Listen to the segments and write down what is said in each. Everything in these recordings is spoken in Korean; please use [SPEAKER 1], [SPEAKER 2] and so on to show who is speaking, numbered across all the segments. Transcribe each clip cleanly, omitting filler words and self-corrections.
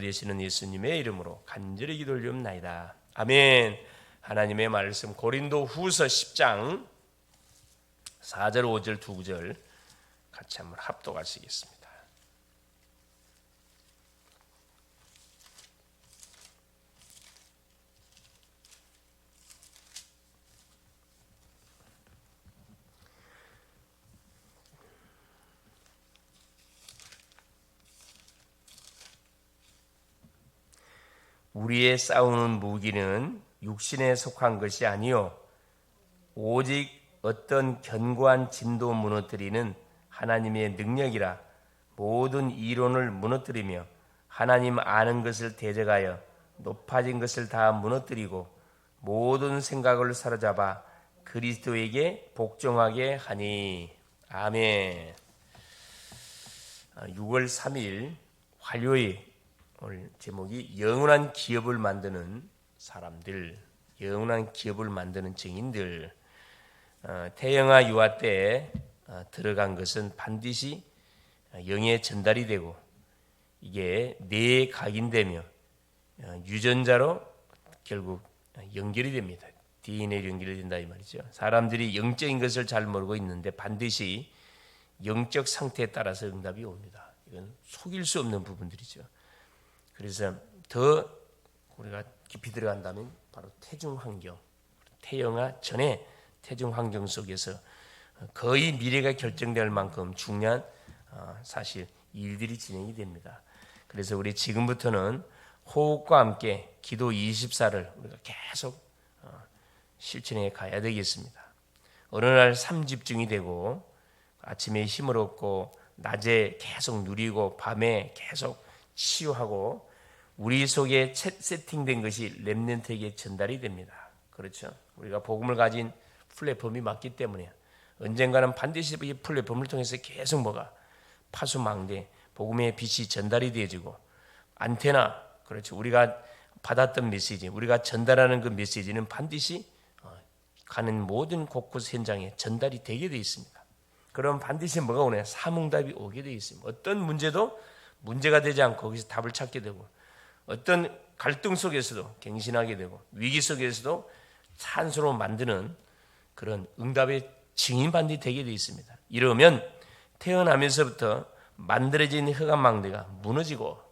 [SPEAKER 1] 되시는 예수님의 이름으로 간절히 기도 올리옵나이다. 아멘. 하나님의 말씀 고린도 후서 10장 4절 5절 두 구절 같이 한번 합독하시겠습니다. 우리의 싸우는 무기는 육신에 속한 것이 아니요 오직 어떤 견고한 진도 무너뜨리는 하나님의 능력이라. 모든 이론을 무너뜨리며 하나님 아는 것을 대적하여 높아진 것을 다 무너뜨리고 모든 생각을 사로잡아 그리스도에게 복종하게 하니. 아멘. 6월 3일 화요일, 오늘 제목이 영원한 기업을 만드는 사람들, 영원한 기업을 만드는 증인들. 태영아 유아 때에 들어간 것은 반드시 영에 전달이 되고 이게 뇌에 각인되며 유전자로 결국 연결이 됩니다. DNA로 연결이 된다 이 말이죠. 사람들이 영적인 것을 잘 모르고 있는데 반드시 영적 상태에 따라서 응답이 옵니다. 이건 속일 수 없는 부분들이죠. 그래서 더 우리가 깊이 들어간다면 바로 태중 환경, 태영아 전에 태중 환경 속에서 거의 미래가 결정될 만큼 중요한 사실 일들이 진행이 됩니다. 그래서 우리 지금부터는 호흡과 함께 기도 24를 우리가 계속 실천해 가야 되겠습니다. 어느 날 삼집중이 되고 아침에 힘을 얻고 낮에 계속 누리고 밤에 계속 치유하고 우리 속에 세팅된 것이 렘넌트에게 전달이 됩니다. 그렇죠? 우리가 복음을 가진 플랫폼이 맞기 때문에 언젠가는 반드시 이 플랫폼을 통해서 계속 파수망대 복음의 빛이 전달이 되어지고 안테나, 그렇죠? 우리가 받았던 메시지, 우리가 전달하는 그 메시지는 반드시 가는 모든 곳곳 현장에 전달이 되게 되어 있습니다. 그럼 반드시 뭐가 오냐? 사응답이 오게 되어 있습니다. 어떤 문제도 문제가 되지 않고 거기서 답을 찾게 되고 어떤 갈등 속에서도 갱신하게 되고 위기 속에서도 찬스로 만드는 그런 응답의 증인 반드시 되게 되어 있습니다. 이러면 태어나면서부터 만들어진 흑암망대가 무너지고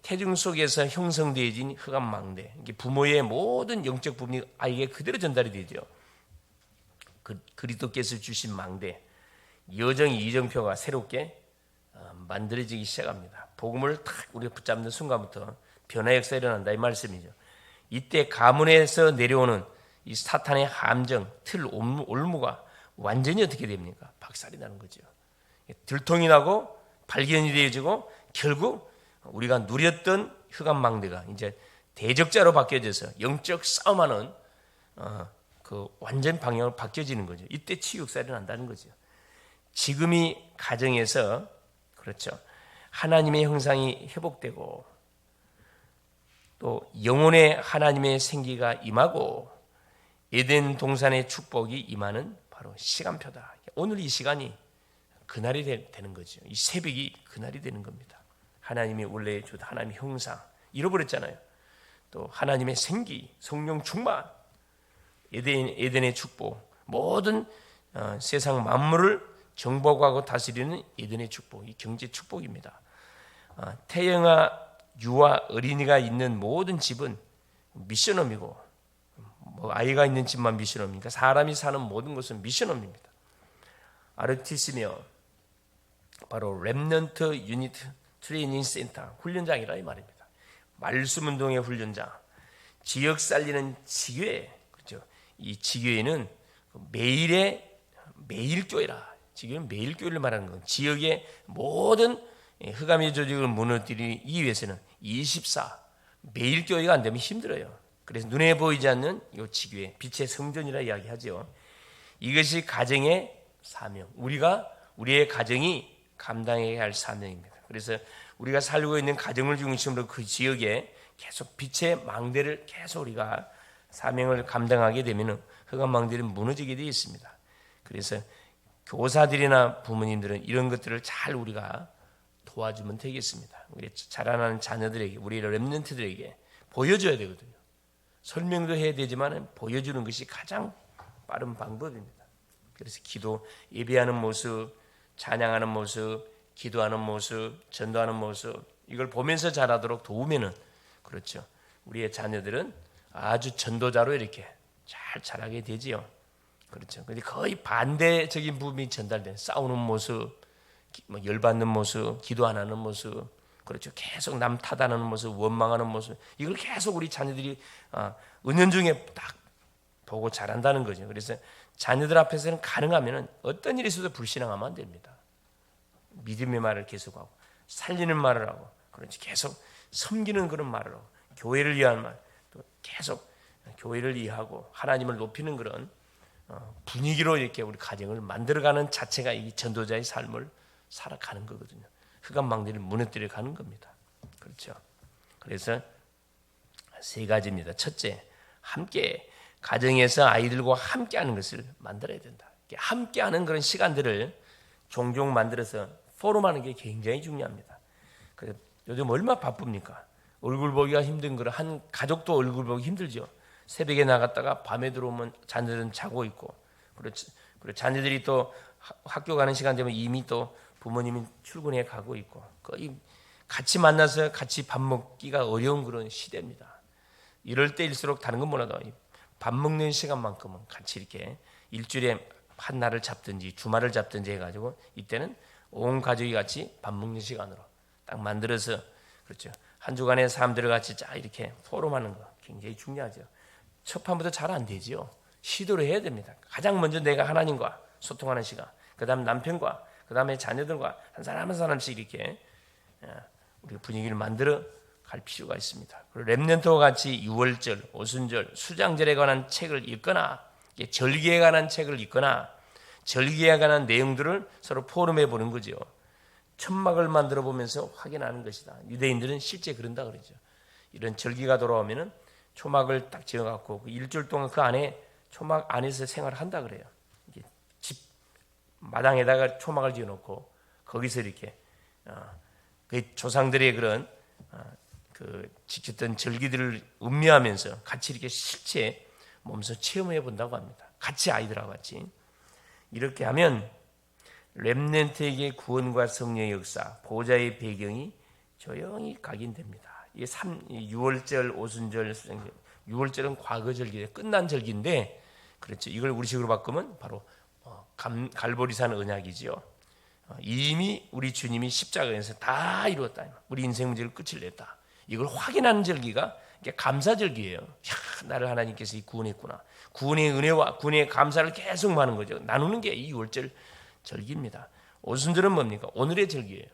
[SPEAKER 1] 태중 속에서 형성되어진 흑암망대, 부모의 모든 영적 부분이 아이에게 그대로 전달이 되죠. 그리스도께서 주신 망대, 여정의 이정표가 새롭게 만들어지기 시작합니다. 복음을 탁 우리가 붙잡는 순간부터 변화 역사가 일어난다 이 말씀이죠. 이때 가문에서 내려오는 이 사탄의 함정, 올무가 완전히 어떻게 됩니까? 박살이 나는 거죠. 들통이 나고 발견이 되어지고 결국 우리가 누렸던 흑암망대가 이제 대적자로 바뀌어져서 영적 싸움하는 그 완전 방향으로 바뀌어지는 거죠. 이때 치유 역사가 일어난다는 거죠. 지금이 가정에서 그렇죠. 하나님의 형상이 회복되고 또 영혼의 하나님의 생기가 임하고 에덴 동산의 축복이 임하는 바로 시간표다. 오늘 이 시간이 그날이 되는 거죠. 이 새벽이 그날이 되는 겁니다. 하나님이 원래 주던 하나님의 형상 잃어버렸잖아요. 또 하나님의 생기, 성령 충만, 에덴의 축복, 모든 세상 만물을 정복하고 다스리는 에덴의 축복, 이 경제 축복입니다. 태영아 유아 어린이가 있는 모든 집은 미션홈이고 아이가 있는 집만 미션홈이니까 사람이 사는 모든 곳은 미션홈입니다. RTC며 바로 렘넌트 유닛 트레이닝 센터 훈련장이라 이 말입니다. 말씀 운동의 훈련장, 지역 살리는 지교회, 그렇죠? 이 지교회는 매일 교회라. 지교회는 매일 교회를 말하는 건 지역의 모든 흑암의 조직을 무너뜨리기 위해서는 24 매일 교회가 안 되면 힘들어요. 그래서 눈에 보이지 않는 이 지교회, 빛의 성전이라 이야기하죠. 이것이 가정의 사명, 우리의 가정이 감당해야 할 사명입니다. 그래서 우리가 살고 있는 가정을 중심으로 그 지역에 계속 빛의 망대를 계속 우리가 사명을 감당하게 되면 흑암망대는 무너지게 되어 있습니다. 그래서 교사들이나 부모님들은 이런 것들을 잘 우리가 도와주면 되겠습니다. 우리 자라나는 자녀들에게, 우리 렘넌트들에게 보여줘야 되거든요. 설명도 해야 되지만 보여주는 것이 가장 빠른 방법입니다. 그래서 기도, 예배하는 모습, 찬양하는 모습, 기도하는 모습, 전도하는 모습, 이걸 보면서 자라도록 도우면은, 그렇죠, 우리의 자녀들은 아주 전도자로 이렇게 잘 자라게 되지요. 그렇죠. 근데 거의 반대적인 부분이 전달된, 싸우는 모습, 열받는 모습, 기도 안 하는 모습, 그렇죠, 계속 남 탓하는 모습, 원망하는 모습, 이걸 계속 우리 자녀들이 은연중에 딱 보고 자란다는 거죠. 그래서 자녀들 앞에서는 가능하면 어떤 일이 있어도 불신앙하면 안 됩니다. 믿음의 말을 계속하고, 살리는 말을 하고, 그렇지, 계속 섬기는 그런 말을 하고, 교회를 위한 말, 또 계속 교회를 이해하고 하나님을 높이는 그런 분위기로 이렇게 우리 가정을 만들어가는 자체가 이 전도자의 삶을 살아가는 거거든요. 흑암 망대를 무너뜨려 가는 겁니다. 그렇죠. 그래서 세 가지입니다. 첫째, 함께, 가정에서 아이들과 함께하는 것을 만들어야 된다. 함께하는 그런 시간들을 종종 만들어서 포럼하는 게 굉장히 중요합니다. 그래서 요즘 얼마나 바쁩니까? 얼굴 보기가 힘든 거를, 한 가족도 얼굴 보기 힘들죠. 새벽에 나갔다가 밤에 들어오면 자녀들은 자고 있고, 그리고 자녀들이 또 학교 가는 시간 되면 이미 또 부모님이 출근해 가고 있고, 거의 같이 만나서 같이 밥 먹기가 어려운 그런 시대입니다. 이럴 때일수록 다른 건 몰라도 밥 먹는 시간만큼은 같이 이렇게 일주일에 한 날을 잡든지 주말을 잡든지 해가지고, 이때는 온 가족이 같이 밥 먹는 시간으로 딱 만들어서, 그렇죠, 한 주간에 사람들을 같이 쫙 이렇게 포럼하는 거 굉장히 중요하죠. 첫 판부터 잘 안 되죠. 시도를 해야 됩니다. 가장 먼저 내가 하나님과 소통하는 시간, 그 다음 남편과, 그 다음에 자녀들과 한 사람 한 사람씩 이렇게 우리 분위기를 만들어 갈 필요가 있습니다. 그리고 렘넌트와 같이 유월절, 오순절, 수장절에 관한 책을 읽거나, 절기에 관한 책을 읽거나, 절기에 관한 내용들을 서로 포럼해 보는 거죠. 천막을 만들어 보면서 확인하는 것이다. 유대인들은 실제 그런다 그러죠. 이런 절기가 돌아오면은 초막을 딱 지어갖고 일주일 동안 그 안에, 초막 안에서 생활을 한다 그래요. 집 마당에다가 초막을 지어놓고 거기서 이렇게 그 조상들의 그런 그 지켰던 절기들을 음미하면서 같이 이렇게 실제 몸소 체험해 본다고 합니다. 같이 아이들하고 같이 이렇게 하면 렘넌트에게 구원과 성령의 역사, 보호자의 배경이 조용히 각인됩니다. 이게 6월절, 오순절, 수장절, 6월절은 과거 절기, 끝난 절기인데, 그렇죠, 이걸 우리식으로 바꾸면 바로 갈보리산 언약이지요. 이미 우리 주님이 십자가에서 다 이루었다. 우리 인생 문제를 끝을 냈다. 이걸 확인하는 절기가 감사절기예요. 나를 하나님께서 구원했구나. 구원의 은혜와 구원의 감사를 계속 하는 거죠. 나누는 게 이 6월절 절기입니다. 오순절은 뭡니까? 오늘의 절기예요.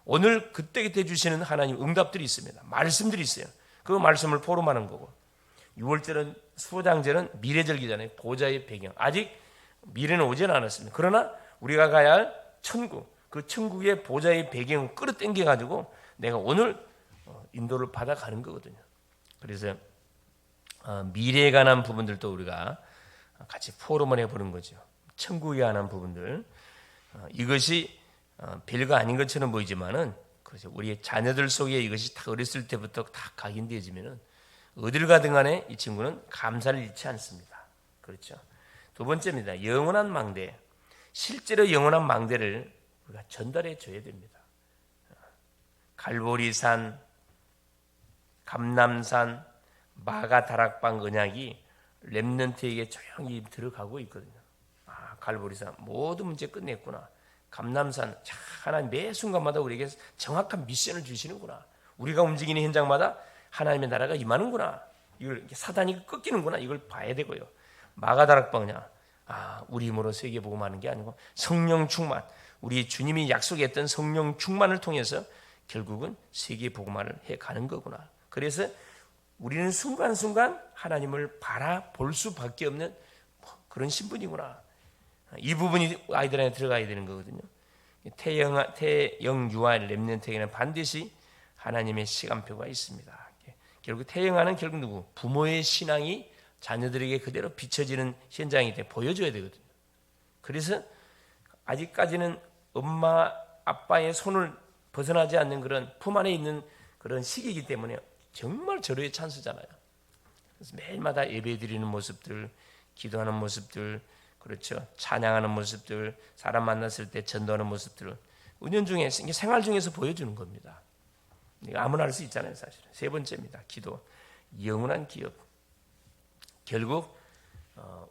[SPEAKER 1] 오늘 그때그때 주시는 하나님 응답들이 있습니다. 말씀들이 있어요. 그 말씀을 포럼하는 거고, 6월절은, 수호장절은 미래절기잖아요. 보호자의 배경. 아직 미래는 오지는 않았습니다. 그러나 우리가 가야 할 천국, 그 천국의 보호자의 배경을 끌어당겨 가지고 내가 오늘 인도를 받아가는 거거든요. 그래서 미래에 관한 부분들도 우리가 같이 포럼을 해보는 거죠. 천국에 관한 부분들, 이것이 별거 아닌 것처럼 보이지만은, 그렇죠, 우리의 자녀들 속에 이것이 다 어렸을 때부터 다 각인되어지면은 어딜 가든 간에 이 친구는 감사를 잃지 않습니다. 그렇죠. 두 번째입니다. 영원한 망대. 실제로 영원한 망대를 우리가 전달해 줘야 됩니다. 갈보리산, 감람산, 마가다락방 언약이 렘넌트에게 조용히 들어가고 있거든요. 갈보리산 모든 문제 끝냈구나. 감람산, 하나님 매 순간마다 우리에게 정확한 미션을 주시는구나. 우리가 움직이는 현장마다 하나님의 나라가 임하는구나. 이걸 사단이 꺾이는구나. 이걸 봐야 되고요. 마가다락방이냐? 우리 힘으로 세계 복음하는 게 아니고 성령 충만. 우리 주님이 약속했던 성령 충만을 통해서 결국은 세계 복음화를 해 가는 거구나. 그래서 우리는 순간순간 하나님을 바라볼 수밖에 없는 그런 신분이구나. 이 부분이 아이들한테 들어가야 되는 거거든요. 태영 유아 렘넌트에게는 반드시 하나님의 시간표가 있습니다. 결국 태영아는 결국 누구? 부모의 신앙이 자녀들에게 그대로 비춰지는 현장이 돼 보여줘야 되거든요. 그래서 아직까지는 엄마 아빠의 손을 벗어나지 않는 그런 품 안에 있는 그런 시기이기 때문에 정말 절호의 찬스잖아요. 그래서 매일마다 예배드리는 모습들, 기도하는 모습들, 그렇죠, 찬양하는 모습들, 사람 만났을 때 전도하는 모습들을 은연중에 생활 중에서 보여주는 겁니다. 아무나 할 수 있잖아요. 사실은. 세 번째입니다. 기도, 영원한 기업. 결국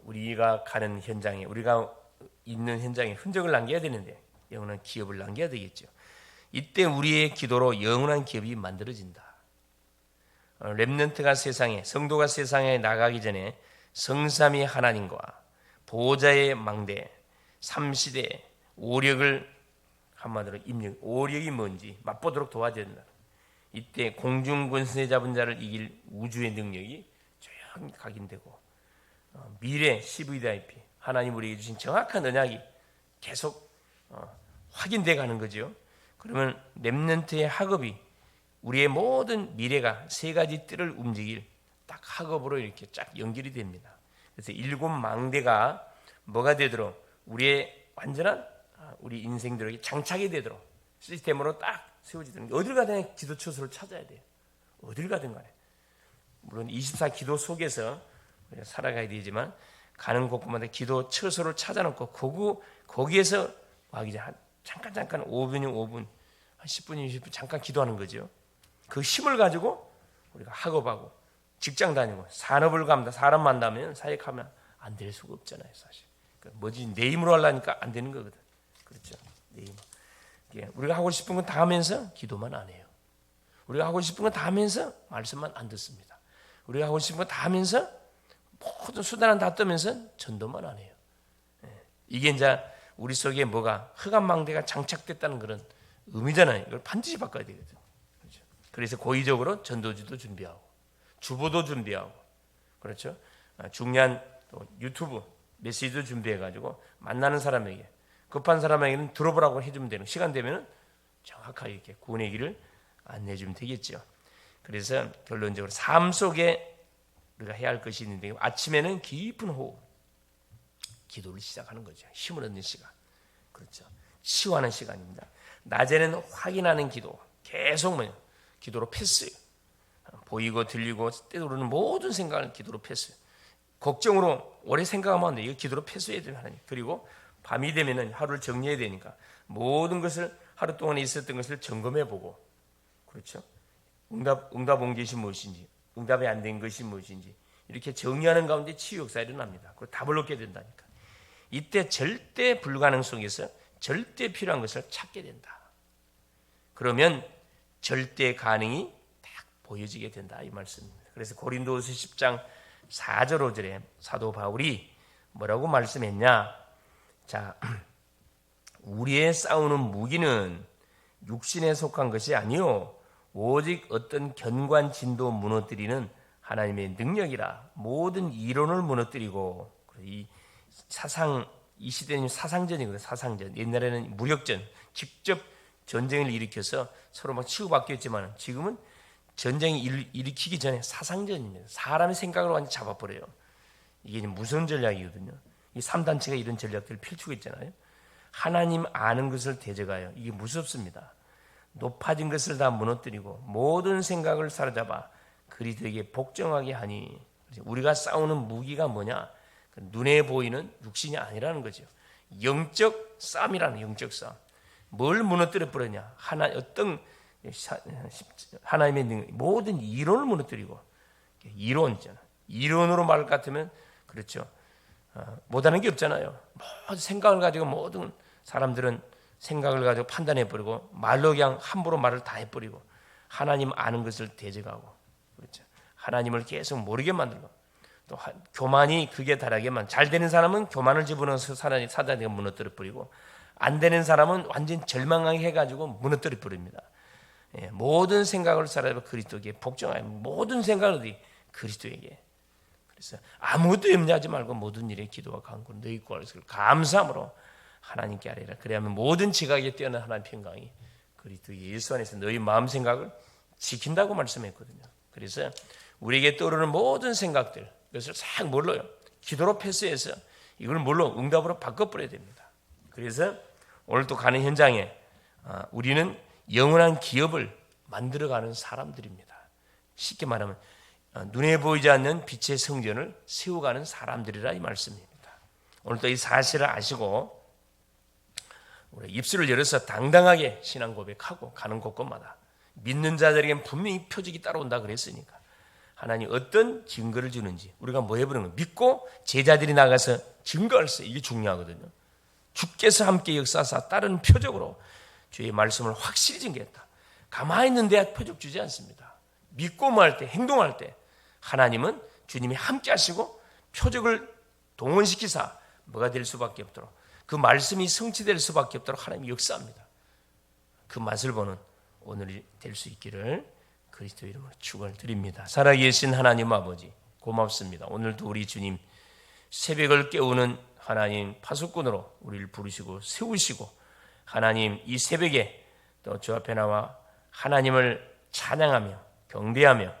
[SPEAKER 1] 우리가 가는 현장에, 우리가 있는 현장에 흔적을 남겨야 되는데 영원한 기업을 남겨야 되겠죠. 이때 우리의 기도로 영원한 기업이 만들어진다. 렘넌트가 세상에, 성도가 세상에 나가기 전에 성삼위 하나님과 보호자의 망대, 삼시대, 오력을 한마디로 입력, 오력이 뭔지 맛보도록 도와줘야 된다. 이때 공중 권세 잡은 자를 이길 우주의 능력이 조용히 각인되고 미래 CVDIP 하나님 우리에게 주신 정확한 언약이 계속 확인돼 가는 거죠. 그러면 렘넌트의 학업이 우리의 모든 미래가 세 가지 뜰을 움직일 딱 학업으로 이렇게 쫙 연결이 됩니다. 그래서 일곱 망대가 뭐가 되도록 우리의 완전한 우리 인생들에게 장착이 되도록 시스템으로 딱 세워지도록 어딜 가든 기도 처소를 찾아야 돼요. 어딜 가든 간에. 물론 24 기도 속에서 우리가 살아가야 되지만 가는 곳마다 기도 처소를 찾아놓고 거기에서 와기 잠깐 5분이면 5분, 한 10분이면 10분 잠깐 기도하는 거죠. 그 힘을 가지고 우리가 학업하고 직장 다니고 산업을 갑니다. 사람 만나면 사역하면 안 될 수가 없잖아요, 사실. 뭐지 내 힘으로 하려니까 안 되는 거거든. 그렇죠, 내 힘. 우리가 하고 싶은 건 다 하면서 기도만 안 해요. 우리가 하고 싶은 건 다 하면서 말씀만 안 듣습니다. 우리가 하고 싶은 건 다 하면서 모든 수단은 다 뜨면서 전도만 안 해요. 이게 이제 우리 속에 뭐가 흑암망대가 장착됐다는 그런 의미잖아요. 이걸 반드시 바꿔야 되거든요. 그렇죠? 그래서 고의적으로 전도지도 준비하고 주보도 준비하고 그렇죠. 중요한 또 유튜브 메시지도 준비해가지고 만나는 사람에게 급한 사람에게는 들어보라고 해주면 되는 시간 되면 정확하게 이렇게 구원의 길을 안내해주면 되겠죠. 그래서 결론적으로 삶 속에 우리가 해야 할 것이 있는데 아침에는 깊은 호흡, 기도를 시작하는 거죠. 힘을 얻는 시간, 그렇죠. 치유하는 시간입니다. 낮에는 확인하는 기도, 계속 기도로 패스. 보이고 들리고 때로는 모든 생각을 기도로 패스. 걱정으로 오래 생각하면 안 돼. 이거 기도로 패스해야 되는 하나님. 그리고 밤이 되면은 하루를 정리해야 되니까 모든 것을 하루 동안에 있었던 것을 점검해보고, 그렇죠. 응답 온 것이 무엇인지, 응답이 안 된 것이 무엇인지 이렇게 정리하는 가운데 치유 역사가 일어납니다. 그리고 답을 얻게 된다니까. 이때 절대 불가능 속에서 절대 필요한 것을 찾게 된다. 그러면 절대 가능이 딱 보여지게 된다 이 말씀입니다. 그래서 고린도후서 10장 4절 5절에 사도 바울이 뭐라고 말씀했냐? 자, 우리의 싸우는 무기는 육신에 속한 것이 아니요 오직 어떤 견관진도 무너뜨리는 하나님의 능력이라. 모든 이론을 무너뜨리고, 이 사상, 이 시대는 사상전이거든요. 사상전. 옛날에는 무력전, 직접 전쟁을 일으켜서 서로 막 치고받겼지만 지금은 전쟁이 일으키기 전에 사상전입니다. 사람의 생각을 완전히 잡아버려요. 이게 무슨 전략이거든요. 이 3단체가 이런 전략들을 펼치고 있잖아요. 하나님 아는 것을 대적하여. 이게 무섭습니다. 높아진 것을 다 무너뜨리고 모든 생각을 사로잡아 그리스도에게 복종하게 하니. 우리가 싸우는 무기가 뭐냐? 눈에 보이는 육신이 아니라는 거죠. 영적 싸움이라는, 영적 싸움. 뭘 무너뜨려 버렸냐? 하나님의 능력, 모든 이론을 무너뜨리고. 이론 있잖아. 이론으로 말할 것 같으면 그렇죠. 못하는 게 없잖아요. 모든 생각을 가지고 모든 사람들은 생각을 가지고 판단해버리고 말로 그냥 함부로 말을 다 해버리고 하나님 아는 것을 대적하고, 그렇죠. 하나님을 계속 모르게 만들고 또 교만이 극에 달하게만. 잘 되는 사람은 교만을 집어넣어서 사단이 무너뜨려 버리고 안 되는 사람은 완전 절망하게 해가지고 무너뜨려 버립니다. 모든 생각을 사로잡아 그리스도에게 복종하여. 모든 생각을 어디? 그리스도에게. 그래서 아무것도 염려하지 말고 모든 일에 기도와 간구 너희 구할 것을 감사함으로 하나님께 아뢰라. 그래야만 모든 지각에 뛰어난 하나님 평강이 그리스도 예수 안에서 너희 마음 생각을 지킨다고 말씀했거든요. 그래서 우리에게 떠오르는 모든 생각들, 이것을 싹 뭘로요? 기도로 패스해서 이걸 뭘로? 응답으로 바꿔버려야 됩니다. 그래서 오늘 또 가는 현장에 우리는 영원한 기업을 만들어가는 사람들입니다. 쉽게 말하면 눈에 보이지 않는 빛의 성전을 세워가는 사람들이라 이 말씀입니다. 오늘도 이 사실을 아시고 우리 입술을 열어서 당당하게 신앙 고백하고 가는 곳곳마다 믿는 자들에게는 분명히 표적이 따라온다 그랬으니까 하나님 어떤 증거를 주는지 우리가 뭐 해보는 거 믿고 제자들이 나가서 증거할 수 이게 중요하거든요. 주께서 함께 역사하사 다른 표적으로 주의 말씀을 확실히 증거했다. 가만히 있는데 표적 주지 않습니다. 믿고 뭐 할 때 행동할 때 하나님은 주님이 함께 하시고 표적을 동원시키사 뭐가 될 수밖에 없도록 그 말씀이 성취될 수밖에 없도록 하나님이 역사합니다. 그 맛을 보는 오늘이 될 수 있기를 그리스도 이름으로 축원을 드립니다. 살아계신 하나님 아버지 고맙습니다. 오늘도 우리 주님 새벽을 깨우는 하나님 파수꾼으로 우리를 부르시고 세우시고 하나님 이 새벽에 또 주 앞에 나와 하나님을 찬양하며 경배하며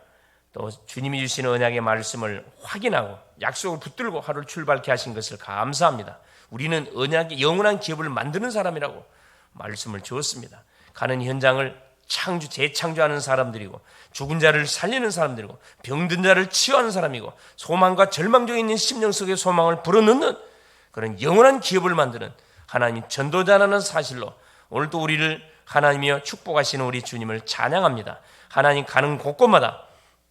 [SPEAKER 1] 또 주님이 주시는 언약의 말씀을 확인하고 약속을 붙들고 하루를 출발케 하신 것을 감사합니다. 우리는 언약의 영원한 기업을 만드는 사람이라고 말씀을 주었습니다. 가는 현장을 재창조하는 사람들이고 죽은 자를 살리는 사람들이고 병든 자를 치유하는 사람이고 소망과 절망 중에 있는 심령 속의 소망을 불어넣는 그런 영원한 기업을 만드는 하나님 전도자라는 사실로 오늘도 우리를 하나님이여 축복하시는 우리 주님을 찬양합니다. 하나님 가는 곳곳마다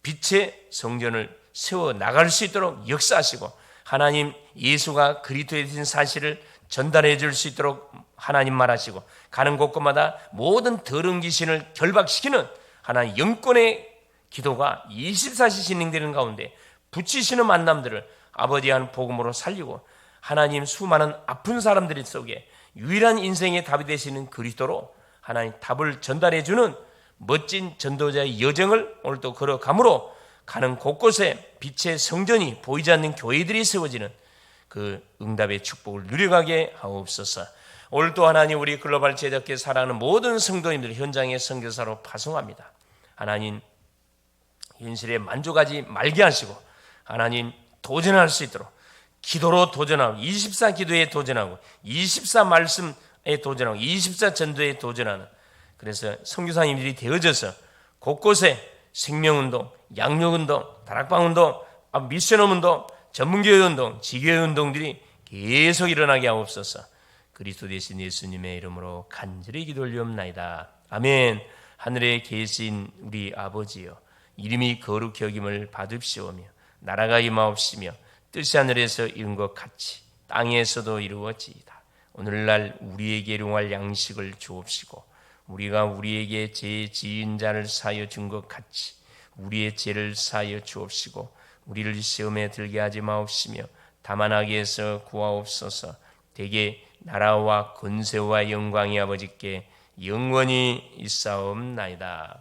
[SPEAKER 1] 빛의 성전을 세워 나갈 수 있도록 역사하시고 하나님 예수가 그리스도에 대한 사실을 전달해 줄 수 있도록 하나님 말하시고 가는 곳곳마다 모든 더러운 귀신을 결박시키는 하나님 영권의 기도가 24시 진행되는 가운데 붙이시는 만남들을 아버지의 복음으로 살리고 하나님 수많은 아픈 사람들 속에 유일한 인생의 답이 되시는 그리스도로 하나님 답을 전달해 주는 멋진 전도자의 여정을 오늘도 걸어가므로 가는 곳곳에 빛의 성전이 보이지 않는 교회들이 세워지는 그 응답의 축복을 누려가게 하옵소서. 오늘도 하나님 우리 글로벌 제작계 사랑하는 모든 성도님들 현장의 선교사로 파송합니다. 하나님 현실에 만족하지 말게 하시고 하나님 도전할 수 있도록 기도로 도전하고 24 기도에 도전하고 24 말씀에 도전하고 24 전도에 도전하는 그래서 선교사님들이 되어져서 곳곳에 생명운동, 양육운동, 다락방운동, 미션홈운동, 전문교회운동, 지교회운동들이 계속 일어나게 하옵소서. 그리스도 되신 예수님의 이름으로 간절히 기도 올리옵나이다. 아멘. 하늘에 계신 우리 아버지여 이름이 거룩히 여김을 받으시오며 나라가 임하옵시며 뜻이 하늘에서 이룬 것 같이 땅에서도 이루어지이다. 오늘날 우리에게 일용할 양식을 주옵시고 우리가 우리에게 죄 지은 자를 사하여 준 것 같이 우리의 죄를 사하여 주옵시고 우리를 시험에 들게 하지 마옵시며 다만 악에서 구하옵소서. 대개 나라와 권세와 영광이 아버지께 영원히 있사옵나이다.